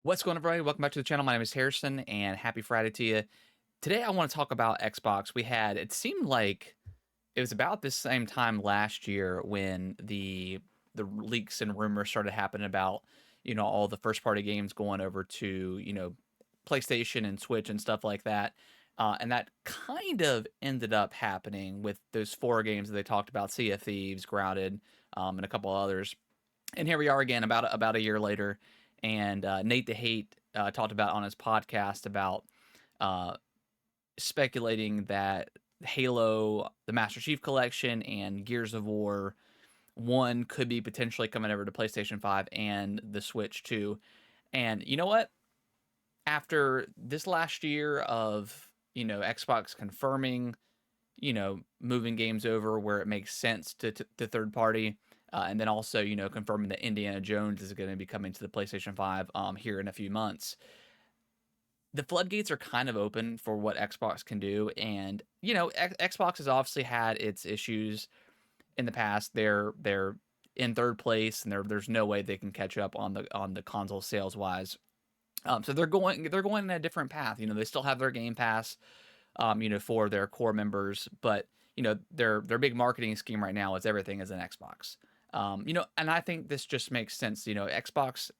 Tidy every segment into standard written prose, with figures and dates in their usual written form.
What's going on, everybody? Welcome back to the channel. My name is Harrison, and happy Friday to you. Today, I want to talk about Xbox. It seemed like it was about this same time last year when the leaks and rumors started happening about, all the first party games going over to, PlayStation and Switch and stuff like that. And that kind of ended up happening with those four games that they talked about: Sea of Thieves, Grounded, and a couple others. And here we are again, about a year later, and Nate the Hate talked about on his podcast about uh, speculating that Halo, the Master Chief Collection, and Gears of War One could be potentially coming over to PlayStation 5 and the Switch too. And you know what? After this last year of Xbox confirming moving games over where it makes sense to third party. And then also, confirming that Indiana Jones is going to be coming to the PlayStation 5 here in a few months. The floodgates are kind of open for what Xbox can do. And, Xbox has obviously had its issues in the past. They're in third place, and there's no way they can catch up on the console sales wise. So they're going in a different path. They still have their Game Pass, for their core members. But their big marketing scheme right now is everything is an Xbox. And I think this just makes sense. Xbox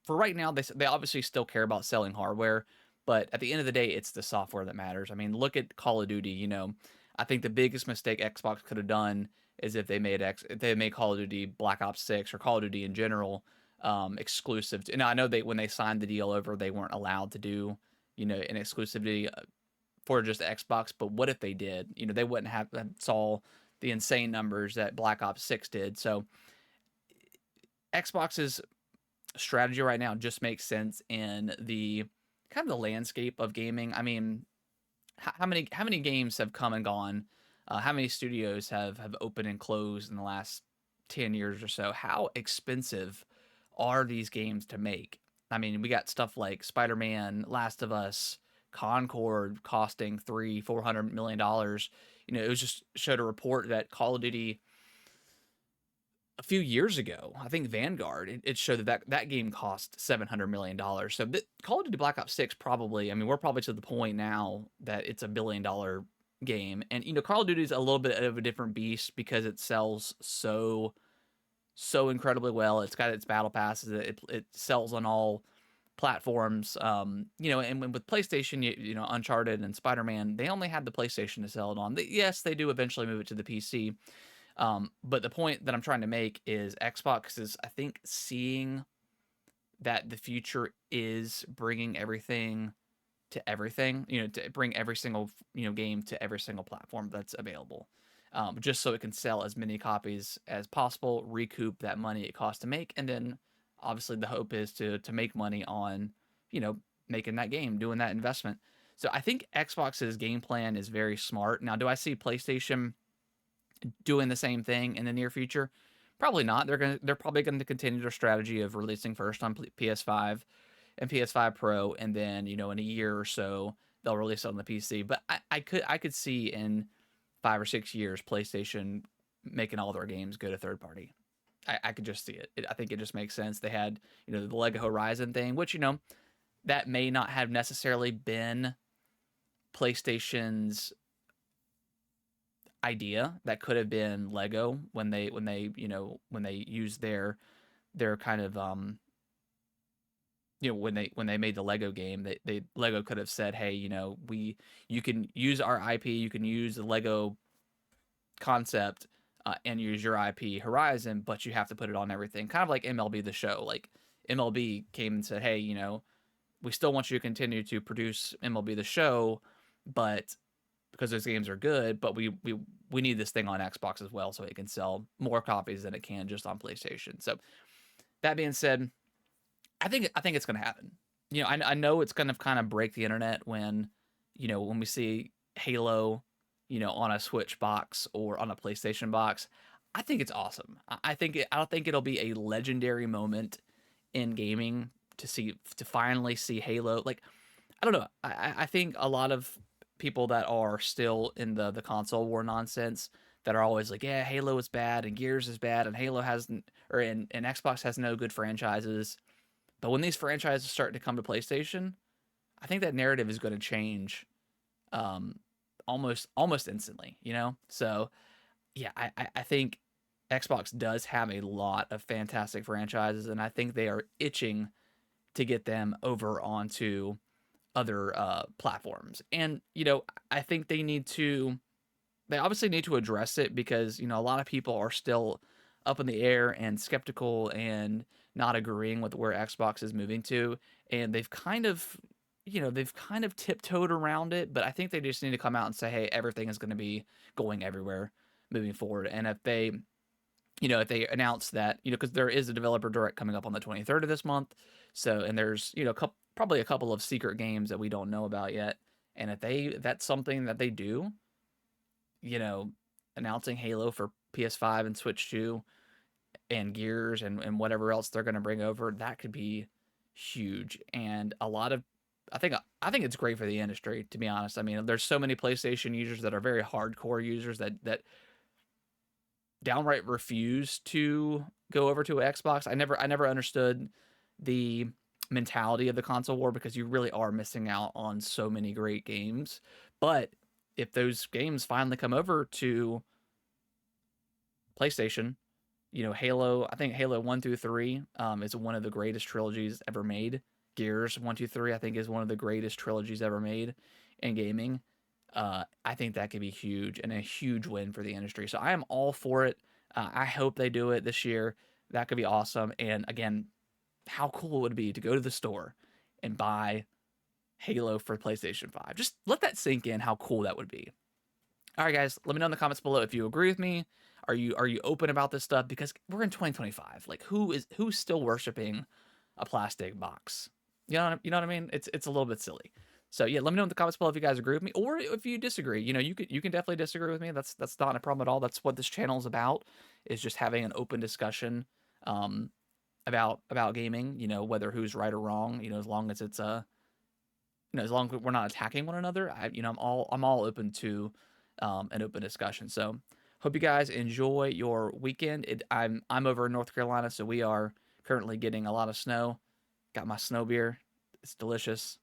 for right now they obviously still care about selling hardware, but at the end of the day, it's the software that matters. I mean, look at Call of Duty. I think the biggest mistake Xbox could have done is if they made Call of Duty Black Ops 6 or Call of Duty in general exclusive. And I know they when they signed the deal over, they weren't allowed to do an exclusivity for just Xbox. But what if they did? They wouldn't have saw the insane numbers that Black Ops 6 did. So Xbox's strategy right now just makes sense in the kind of the landscape of gaming. I mean, how many games have come and gone? How many studios have opened and closed in the last 10 years or so? How expensive are these games to make? I mean, we got stuff like Spider-Man, Last of Us, Concord costing $400 million. It was just showed a report that Call of Duty a few years ago, I think Vanguard, it showed that game cost $700 million. So Call of Duty Black Ops 6 probably, I mean, we're probably to the point now that it's $1 billion game. And Call of Duty is a little bit of a different beast because it sells so incredibly well. It's got its battle passes. It sells on all platforms. And with PlayStation, Uncharted and Spider-Man, they only had the PlayStation to sell it on. Yes, they do eventually move it to the PC. But the point that I'm trying to make is Xbox is, I think, seeing that the future is bringing everything to everything, to bring every single, game to every single platform that's available. Just so it can sell as many copies as possible, recoup that money it costs to make, and then obviously the hope is to make money on, you know, making that game, doing that investment. So I think Xbox's game plan is very smart. Now, do I see PlayStation doing the same thing in the near future? Probably not. They're probably going to continue their strategy of releasing first on PS5 and PS5 Pro, and then in a year or so they'll release it on the PC. But I could see in 5 or 6 years PlayStation making all their games go to third party. I could just see it. I think it just makes sense. They had the Lego Horizon thing, which that may not have necessarily been PlayStation's idea. That could have been Lego when they used their kind of when they made the Lego game. They Lego could have said, hey, you can use our IP, you can use the Lego concept, and use your IP Horizon, but you have to put it on everything, kind of like MLB the Show. Like MLB came and said, hey, we still want you to continue to produce MLB the Show, but because those games are good, but we need this thing on Xbox as well so it can sell more copies than it can just on PlayStation. So that being said, I think it's going to happen. I know it's going to kind of break the internet when we see Halo, on a Switch box or on a PlayStation box. I think it's awesome. I don't think it'll be a legendary moment in gaming to finally see Halo. Like, I don't know. I think a lot of people that are still in the console war nonsense, that are always like, yeah, Halo is bad and Gears is bad and Halo hasn't, and Xbox has no good franchises. But when these franchises start to come to PlayStation, I think that narrative is going to change um, almost instantly, you know? So yeah, I think Xbox does have a lot of fantastic franchises, and I think they are itching to get them over onto other platforms. And I think they obviously need to address it because a lot of people are still up in the air and skeptical and not agreeing with where Xbox is moving to, and they've kind of tiptoed around it, but I think they just need to come out and say, hey, everything is going to be going everywhere moving forward. And if they announce that, because there is a developer direct coming up on the 23rd of this month, so, and there's probably a couple of secret games that we don't know about yet, and if that's something that they do, you know, announcing Halo for PS5 and Switch 2 and Gears and whatever else they're going to bring over, that could be huge. And I think it's great for the industry, to be honest. I mean, there's so many PlayStation users that are very hardcore users that downright refuse to go over to Xbox. I never understood the mentality of the console war because you really are missing out on so many great games. But if those games finally come over to PlayStation, Halo, I think Halo 1 through 3 is one of the greatest trilogies ever made. Gears 1, 2, 3, I think, is one of the greatest trilogies ever made in gaming. I think that could be huge and a huge win for the industry. So I am all for it. I hope they do it this year. That could be awesome. And again, how cool would it be to go to the store and buy Halo for PlayStation 5? Just let that sink in how cool that would be. All right, guys, let me know in the comments below if you agree with me. Are you open about this stuff? Because we're in 2025. Like, who's still worshiping a plastic box? You know what I mean? It's a little bit silly. So yeah, let me know in the comments below if you guys agree with me or if you disagree. You can definitely disagree with me. That's not a problem at all. That's what this channel is about, is just having an open discussion about gaming. Whether who's right or wrong. As long as it's as long as we're not attacking one another. I'm all open to an open discussion. So hope you guys enjoy your weekend. I'm over in North Carolina, so we are currently getting a lot of snow. Got my snow beer. It's delicious.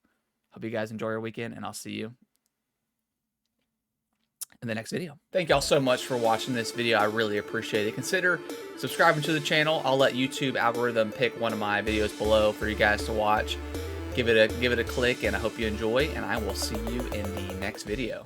Hope you guys enjoy your weekend, and I'll see you in the next video. Thank y'all so much for watching this video. I really appreciate it. Consider subscribing to the channel. I'll let YouTube algorithm pick one of my videos below for you guys to watch. Give it a click, and I hope you enjoy, and I will see you in the next video.